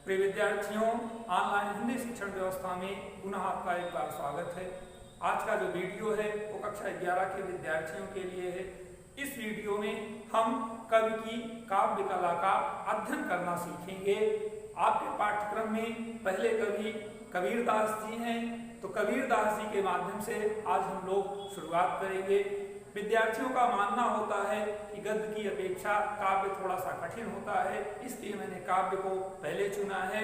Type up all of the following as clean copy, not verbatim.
प्रिय विद्यार्थियों, ऑनलाइन हिंदी शिक्षण व्यवस्था में पुनः आपका एक बार स्वागत है। आज का जो वीडियो है वो कक्षा 11 के विद्यार्थियों के लिए है। इस वीडियो में हम कवि की काव्य कला का अध्ययन करना सीखेंगे। आपके पाठ्यक्रम में पहले कवि कबीरदास जी हैं, तो कबीरदास जी के माध्यम से आज हम लोग शुरुआत करेंगे। विद्यार्थियों का मानना होता है कि गद्य की अपेक्षा काव्य थोड़ा सा कठिन होता है, इसलिए मैंने काव्य को पहले चुना है।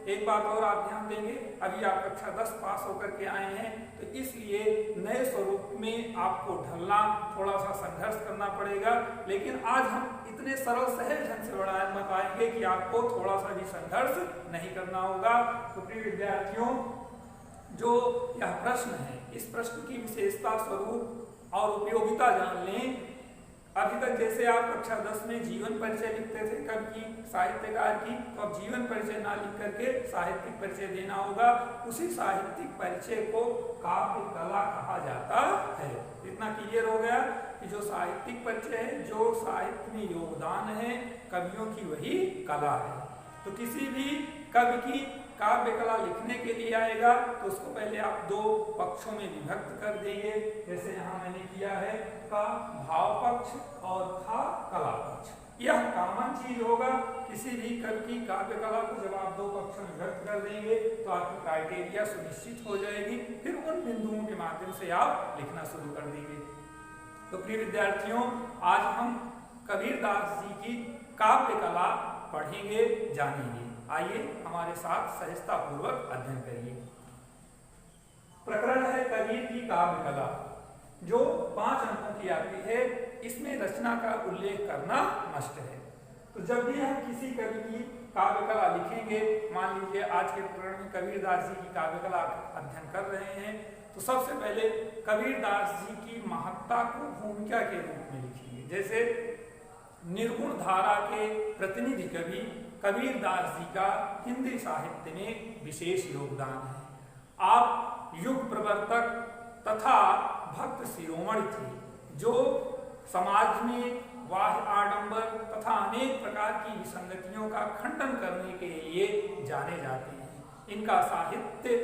एक बात और आप ध्यान देंगे, अभी आप कक्षा 10 पास होकर के आए हैं, तो इसलिए नए स्वरूप में आपको ढलना, थोड़ा सा संघर्ष करना पड़ेगा। लेकिन आज हम इतने सरल सहज ढंग से बताएंगे कि आपको थोड़ा सा भी संघर्ष नहीं करना होगा। तो प्रिय विद्यार्थियों, जो यह प्रश्न है, इस प्रश्न की विशेषता, स्वरूप और उपयोगिता जान लें। अभी तक जैसे आप कक्षा 10 में जीवन परिचय लिखते थे कवि की, साहित्यकार की, तो अब जीवन परिचय ना लिख करके साहित्यिक परिचय देना होगा। उसी साहित्यिक परिचय को काव्य कला कहा जाता है। इतना क्लियर हो गया कि जो साहित्यिक परिचय है, जो साहित्य में योगदान है कवियों की, वही कला है। तो किसी भी कवि की काव्य कला लिखने के लिए आएगा तो उसको पहले आप दो पक्षों में विभक्त कर देंगे। जैसे यहाँ मैंने किया है का भाव पक्ष और था कला पक्ष। यह कॉमन चीज होगा किसी भी कवि की काव्य कला को। जब आप दो पक्षों में विभक्त कर देंगे तो आपकी क्राइटेरिया सुनिश्चित हो जाएगी, फिर उन बिंदुओं के माध्यम से आप लिखना शुरू कर देंगे। तो प्रिय विद्यार्थियों, आज हम कबीरदास जी की काव्य कला पढ़ेंगे, जानेंगे। आइए हमारे साथ सहजता पूर्वक अध्ययन करिए। प्रकरण है कबीर की काव्य कला, जो 5 अंकों की आती है। इसमें रचना का उल्लेख करना मस्ट है। तो जब भी हम किसी कवि की काव्य कला लिखेंगे, मान लीजिए आज के प्रकरण में कबीरदास जी की काव्य कला अध्ययन कर रहे हैं, तो सबसे पहले कबीरदास जी की महत्ता को भूमिका के रूप में लिखेंगे। जैसे निर्गुण धारा के प्रतिनिधि कवि कबीरदास जी का हिंदी साहित्य में विशेष योगदान है। आप युग प्रवर्तक तथा भक्त शिरोमणि थे, जो समाज में वाह आडंबर तथा अनेक प्रकार की विसंगतियों का खंडन करने के लिए जाने जाते हैं। इनका साहित्य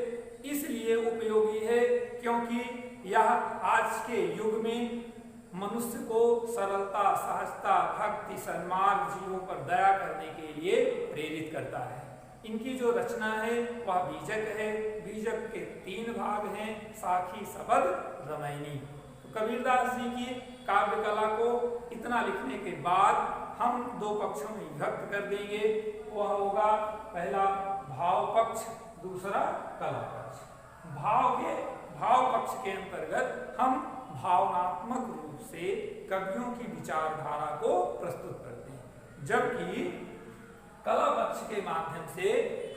इसलिए उपयोगी है क्योंकि यह आज के युग में मनुष्य को सरलता, सहजता, भक्ति, सन्मार्ग, जीवों पर दया करने के लिए प्रेरित करता है। इनकी जो रचना है वह बीजक है। बीजक के 3 भाग हैं, साखी, सबद, रमैनी। तो कबीरदास जी की काव्य कला को इतना लिखने के बाद हम 2 पक्षों में विभक्त कर देंगे। वह होगा पहला भाव पक्ष, दूसरा कला पक्ष। भाव पक्ष के अंतर्गत हम भावनात्मक रूप से कवियों की विचारधारा को प्रस्तुत करते हैं, जबकि कला पक्ष के माध्यम से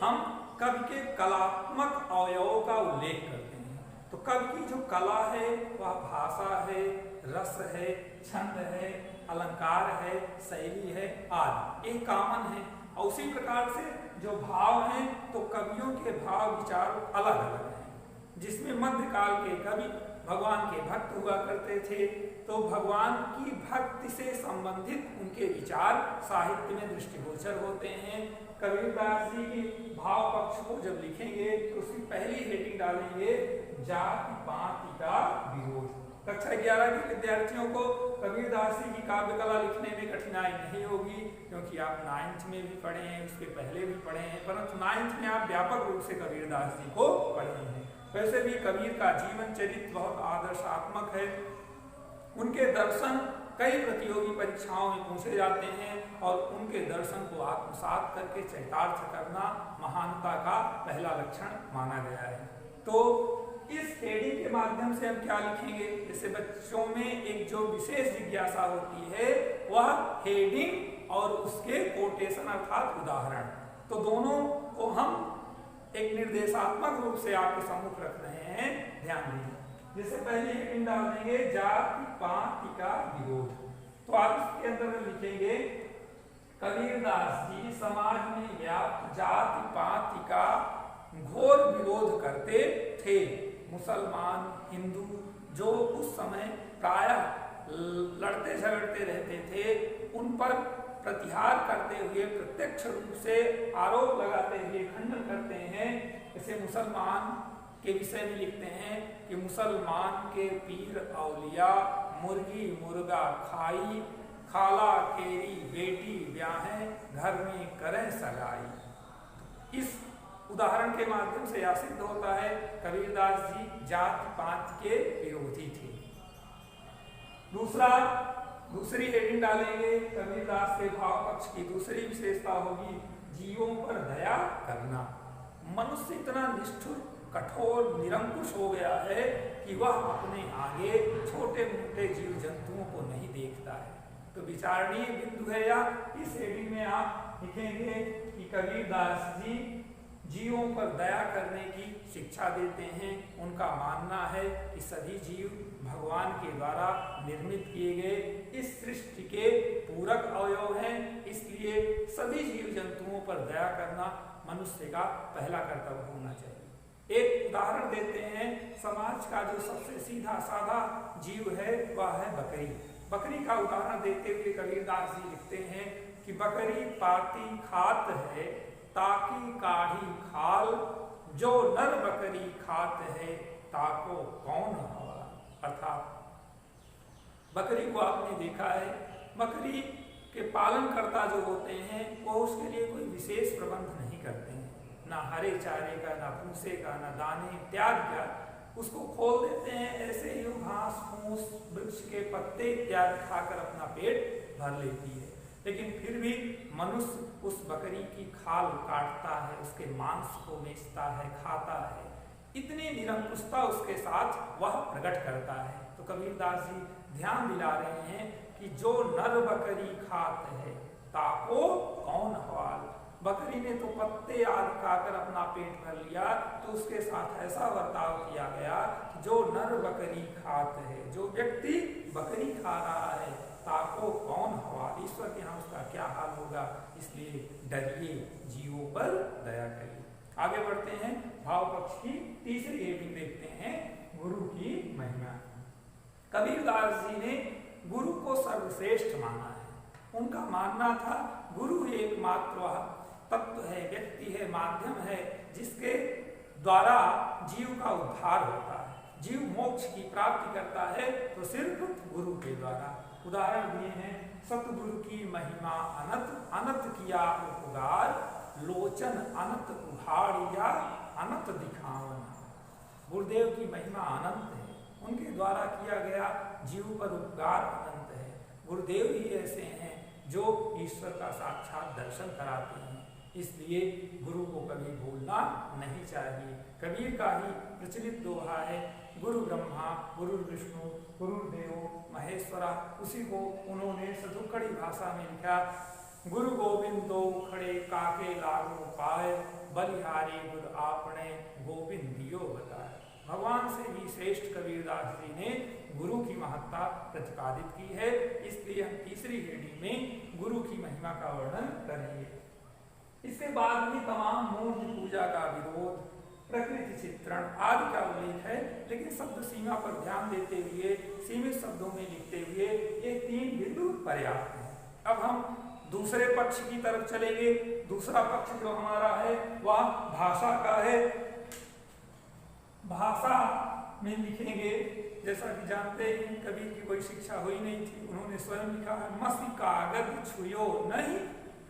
हम कवि के कलात्मक अवयवों का उल्लेख करते हैं। तो कवि की जो कला है वह भाषा है, रस है, छंद है, अलंकार है, शैली है आदि, एक कॉमन है। और उसी प्रकार से जो भाव हैं, तो कवियों के भाव विचार अलग अलग हैं। जिसमें मध्यकाल के कवि भगवान के भक्त हुआ करते थे, तो भगवान की भक्ति से संबंधित उनके विचार साहित्य में दृष्टिगोचर होते हैं। कबीरदास जी की भाव पक्ष को जब लिखेंगे तो उसकी पहली हेडिंग डालेंगे जाति पाति का विरोध। कक्षा 11 के विद्यार्थियों को कबीरदास जी की काव्य कला लिखने में कठिनाई नहीं होगी, क्योंकि आप 9th में भी पढ़े हैं, उसके पहले भी पढ़े हैं, परंतु 9th में आप व्यापक रूप से कबीरदास जी को पढ़े हैं। वैसे भी कबीर का जीवन चरित्र बहुत आदर्शात्मक है। उनके दर्शन कई प्रतियोगी परीक्षाओं में पूछे जाते हैं और उनके दर्शन को आत्मसात करके चरितार्थ करना महानता का पहला लक्षण माना गया है। तो इस हेडिंग के माध्यम से हम क्या लिखेंगे? जैसे बच्चों में एक जो विशेष जिज्ञासा होती है वह हेडिंग और उसके कोटेशन अर्थात उदाहरण, तो दोनों को हम एक निर्देशात्मक रूप से आपके सम्मुख रख रहे हैं, ध्यान दीजिए। जैसे पहले हेडिंग डाल देंगे जाति पाति का विरोध, तो आप इसके अंदर लिखेंगे कबीरदास जी समाज में व्याप्त जाति पाति का घोर विरोध करते थे। मुसलमान, हिंदू जो उस समय प्रायः लड़ते झगड़ते रहते थे, उन पर प्रतिहार करते हुए, प्रत्यक्ष रूप से आरोप लगाते हुए खंडन करते हैं। जैसे मुसलमान के विषय में लिखते हैं कि मुसलमान के पीर औलिया मुर्गी मुर्गा खाई, खाला केरी बेटी ब्याहें, घर में करें सगाई। इस उदाहरण के माध्यम से यह सिद्ध होता है कबीरदास जी जात पात के विरोधी थे। दूसरी हेडिंग डालेंगे, कबीरदास के भाव पक्ष की दूसरी विशेषता होगी जीवों पर दया करना। मनुष्य इतना निष्ठुर, कठोर, निरंकुश हो गया है कि वह अपने आगे छोटे मोटे जीव जंतुओं को नहीं देखता है। तो विचारणीय बिंदु है। या इस हेडिंग में आप लिखेंगे कि कबीरदास जी जीवों पर दया करने की शिक्षा देते हैं। उनका मानना है कि सभी जीव भगवान के द्वारा निर्मित किए गए इस सृष्टि के पूरक अवयव हैं, इसलिए सभी जीव जंतुओं पर दया करना मनुष्य का पहला कर्तव्य होना चाहिए। एक उदाहरण देते हैं, समाज का जो सबसे सीधा साधा जीव है वह है बकरी। बकरी का उदाहरण देते हुए कबीरदास जी लिखते हैं कि बकरी पाती खात है ताकि काढ़ी खाल, जो नर बकरी खात है ताको कौन हवा। अर्थात बकरी को आपने देखा है, बकरी के पालनकर्ता जो होते हैं वो उसके लिए कोई विशेष प्रबंध नहीं करते हैं, ना हरे चारे का, ना भूसे का, ना दाने इत्यादि का। उसको खोल देते हैं, ऐसे ही घास फूस वृक्ष के पत्ते इत्यादि खाकर अपना पेट भर लेती है। लेकिन फिर भी मनुष्य उस बकरी की खाल काटता है, उसके मांस को बेचता है, खाता है। इतनी निरंकुशता उसके साथ वह प्रकट करता है। तो कबीरदास जी ध्यान दिला रहे हैं कि जो नर बकरी खात है ताको कौन हवाल। बकरी ने तो पत्ते आदि खाकर अपना पेट भर लिया, तो उसके साथ ऐसा बर्ताव किया गया कि जो नर बकरी खात है, जो व्यक्ति बकरी खा रहा है ताको कौन हवाल, ईश्वर के यहाँ उसका क्या हाल होगा। इसलिए डरिए, जीवों पर दया करिए। आगे बढ़ते हैं, भाव पक्ष की तीसरी हेडिंग देखते हैं, गुरु की महिमा। कबीरदास जी ने गुरु को सर्वश्रेष्ठ माना है। उनका मानना था गुरु एकमात्र तत्व है, व्यक्ति है, माध्यम है, जिसके द्वारा जीव का उद्धार होता है। जीव मोक्ष की प्राप्ति करता है तो सिर्फ गुरु के द्वारा। उदाहरण दिए हैं, सतगुरु की महिमा अनंत, अनंत किया उपकार, लोचन अनंत उघाड़िया, अनंत दिखावन। गुरुदेव की महिमा अनंत है, उनके द्वारा किया गया जीव पर उपकार अनंत है। गुरुदेव ही ऐसे हैं जो ईश्वर का साक्षात दर्शन कराते हैं, इसलिए गुरु को कभी भूलना नहीं चाहिए। कबीर का ही प्रचलित दोहा है, गुरु ब्रह्मा गुरु विष्णु गुरुदेव महेश्वरा। उसी को उन्होंने सदुक्कड़ी भाषा में लिखा, गुरु गोविंदो खड़े काके लागो पाए, बलिहारी गुरु आपने गोविंद दियो बताए। भगवान से भी श्रेष्ठ कबीरदास जी ने गुरु की महत्ता प्रतिपादित की है, इसलिए हम तीसरी हेडिंग में गुरु की महिमा का वर्णन करेंगे। इसके बाद भी तमाम मूर्ति पूजा का विरोध, प्रकृति चित्रण आदि का उल्लेख है, लेकिन शब्द सीमा पर ध्यान देते हुए, सीमित शब्दों में लिखते हुए ये 3 बिंदु पर्याप्त हैं। अब हम दूसरे पक्ष की तरफ चलेंगे। दूसरा पक्ष जो हमारा है वह भाषा का है। भाषा में लिखेंगे, जैसा कि जानते हैं कबीर की कोई शिक्षा हुई नहीं थी, उन्होंने स्वयं लिखा है, मसी कागज छुयो नहीं,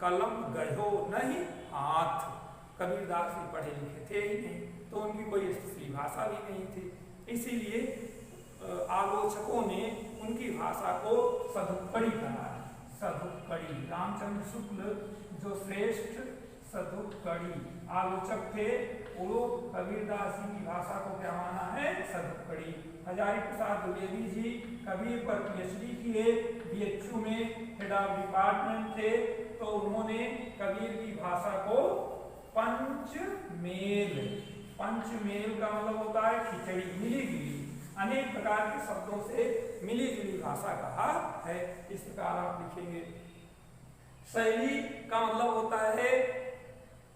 कलम गयो नहीं हाथ। कबीरदास भी पढ़े लिखे थे ही नहीं, तो उनकी कोई स्त्री भाषा भी नहीं थी, इसीलिए आलोचकों ने उनकी भाषा को सदुक्कड़ी कहा है। सदुक्कड़ी, रामचंद्र शुक्ल जो श्रेष्ठ सदुक्कड़ी आलोचक थे, वो कबीरदास जी की भाषा को क्या माना है? सदुक्कड़ी। हजारी प्रसाद द्विवेदी जी कबीर पर PhD किए, BHU में हेड ऑफ डिपार्टमेंट थे, तो उन्होंने कबीर की भाषा को पंचमेल, पंचमेल का मतलब होता है खिचड़ी, मिली जुली, अनेक प्रकार के शब्दों से मिली जुली भाषा कहा है। इस प्रकार आप लिखेंगे। शैली का मतलब होता है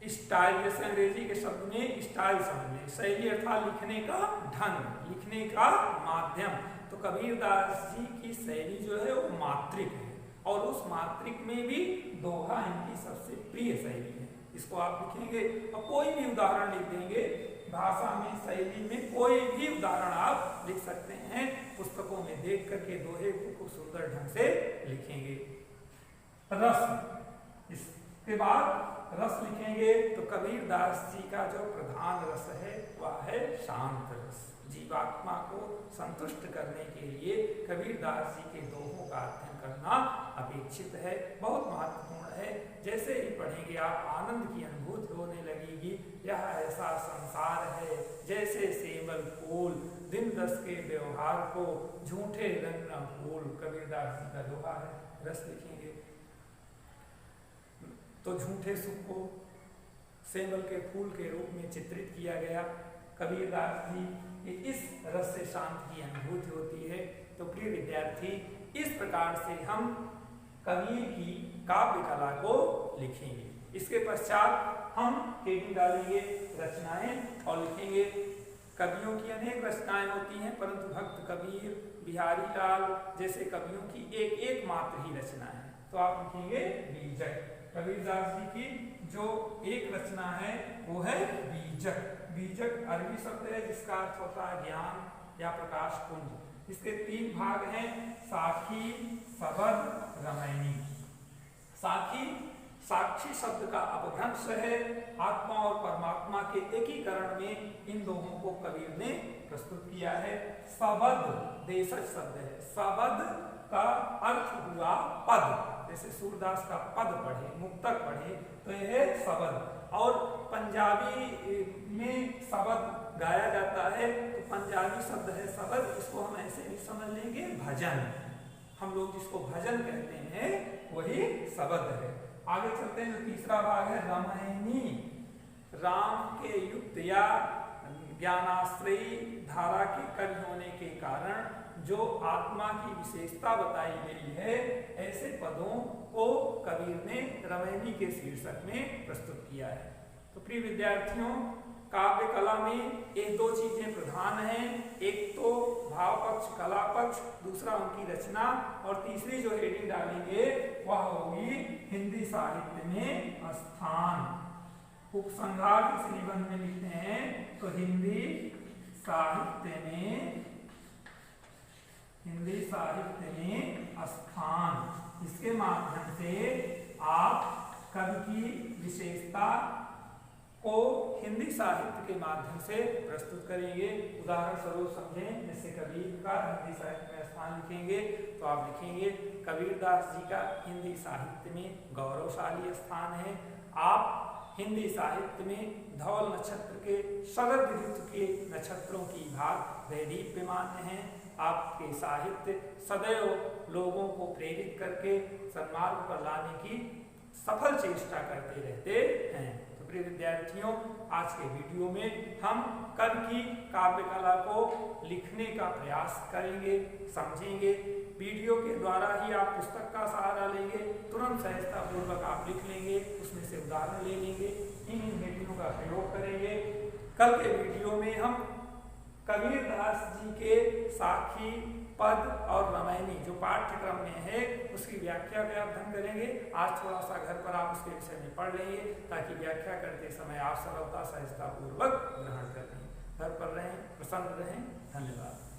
स्टाइल, जैसे अंग्रेजी के शब्द में स्टाइल समझे, शैली अर्थात लिखने का ढंग, लिखने का माध्यम। तो कबीरदास जी की शैली जो है वो मात्रिक है, और उस मात्रिक में भी दोहा इनकी सबसे प्रिय शैली है। इसको आप लिखेंगे और कोई भी उदाहरण लिख देंगे, भाषा में, शैली में कोई भी उदाहरण आप लिख सकते हैं। पुस्तकों में देख करके दोहे को खूब सुंदर ढंग से लिखेंगे। रस, इसके बाद रस लिखेंगे तो कबीरदास जी का जो प्रधान रस है वह है शांत रस। जीवात्मा को संतुष्ट करने के लिए कबीरदास जी के दोहों का अध्ययन करना अपेक्षित है, बहुत महत्वपूर्ण है। जैसे ही पढ़ेंगे आप आनंद की अनुभूति होने लगेगी। यह ऐसा संसार है जैसे सेमल फूल, दिन दस के व्यवहार को झूठे रंग न फूल। कबीरदास जी का दोहा है। रस लिखेंगे तो झूठे सुख को सेमल के फूल के रूप में चित्रित किया गया। कबीरदास जी कि इस रस से शांति की अनुभूति होती है। तो प्रिय विद्यार्थी, इस प्रकार से हम कबीर की काव्य कला को लिखेंगे। इसके पश्चात हम हेडिंग डालेंगे रचनाएं और लिखेंगे। कवियों की अनेक रचनाएं होती हैं, परंतु भक्त कबीर, बिहारी लाल जैसे कवियों की एक एक मात्र ही रचना है। तो आप लिखेंगे बीजक। कबीरदास जी की जो एक रचना है वो है बीजक। बीजक अरबी शब्द है जिसका अर्थ होता है ज्ञान या प्रकाश पुंज। इसके 3 भाग हैं, साखी, सबद, रमैनी। साखी साक्षी शब्द का अपभ्रंश है। आत्मा और परमात्मा के एकीकरण में इन दोनों को कबीर ने प्रस्तुत किया है। सबद देशज शब्द है। सबद का अर्थ हुआ पद, जैसे सूरदास का पद पढ़े, मुक्तक पढ़े तो यह सबद। और पंजाबी में सबद गाया जाता है तो पंजाबी शब्द है सबद। इसको हम ऐसे भी समझ लेंगे भजन। हम लोग जिसको भजन कहते हैं वही सबद है। आगे चलते हैं। जो तीसरा भाग है रमैनी। राम के युक्त या ज्ञानाश्रयी धारा के कवि होने के कारण जो आत्मा की विशेषता बताई गई है, ऐसे पदों को कबीर ने रमैनी के शीर्षक में प्रस्तुत किया है। तो प्रिय विद्यार्थियों, काव्य कला में ये 2 चीजें प्रधान हैं। एक तो भाव पक्ष, कला पक्ष, दूसरा उनकी रचना, और तीसरी जो हेडिंग डालेंगे वह होगी हिंदी साहित्य में स्थान। उपसंहार किस निबंध में लिखते हैं तो हिंदी साहित्य में स्थान। इसके माध्यम से आप कवि की विशेषता को हिंदी साहित्य के माध्यम से प्रस्तुत करेंगे। उदाहरण स्वरूप समझें, जैसे कबीर का हिंदी साहित्य में स्थान लिखेंगे तो आप लिखेंगे कबीरदास जी का हिंदी साहित्य में गौरवशाली स्थान है। आप हिंदी साहित्य में धवल नक्षत्र के, शरद ऋतु के नक्षत्रों की भांति दैदीप्यमान हैं। आपके साहित्य सदैव लोगों को प्रेरित करके सन्मार्ग पर लाने की सफल चेष्टा करते रहते हैं। तो प्रिय विद्यार्थियों, आज के वीडियो में हम कवि की काव्य कला को लिखने का प्रयास करेंगे, समझेंगे। वीडियो के द्वारा ही आप पुस्तक का सहारा लेंगे, तुरंत सहजता पूर्वक आप लिख लेंगे, उसमें से उदाहरण ले लेंगे, इन हेडिंगों का प्रयोग करेंगे। कल के वीडियो में हम कबीरदास जी के साखी, पद और रमैनी जो पाठ्यक्रम में है उसकी व्याख्या का अध्ययन करेंगे। आज थोड़ा सा घर पर आप उसके विषय में पढ़ लेंगे ताकि व्याख्या करते समय आप सरलता सहजता पूर्वक ग्रहण कर लें। घर पर रहें, प्रसन्न रहें। धन्यवाद।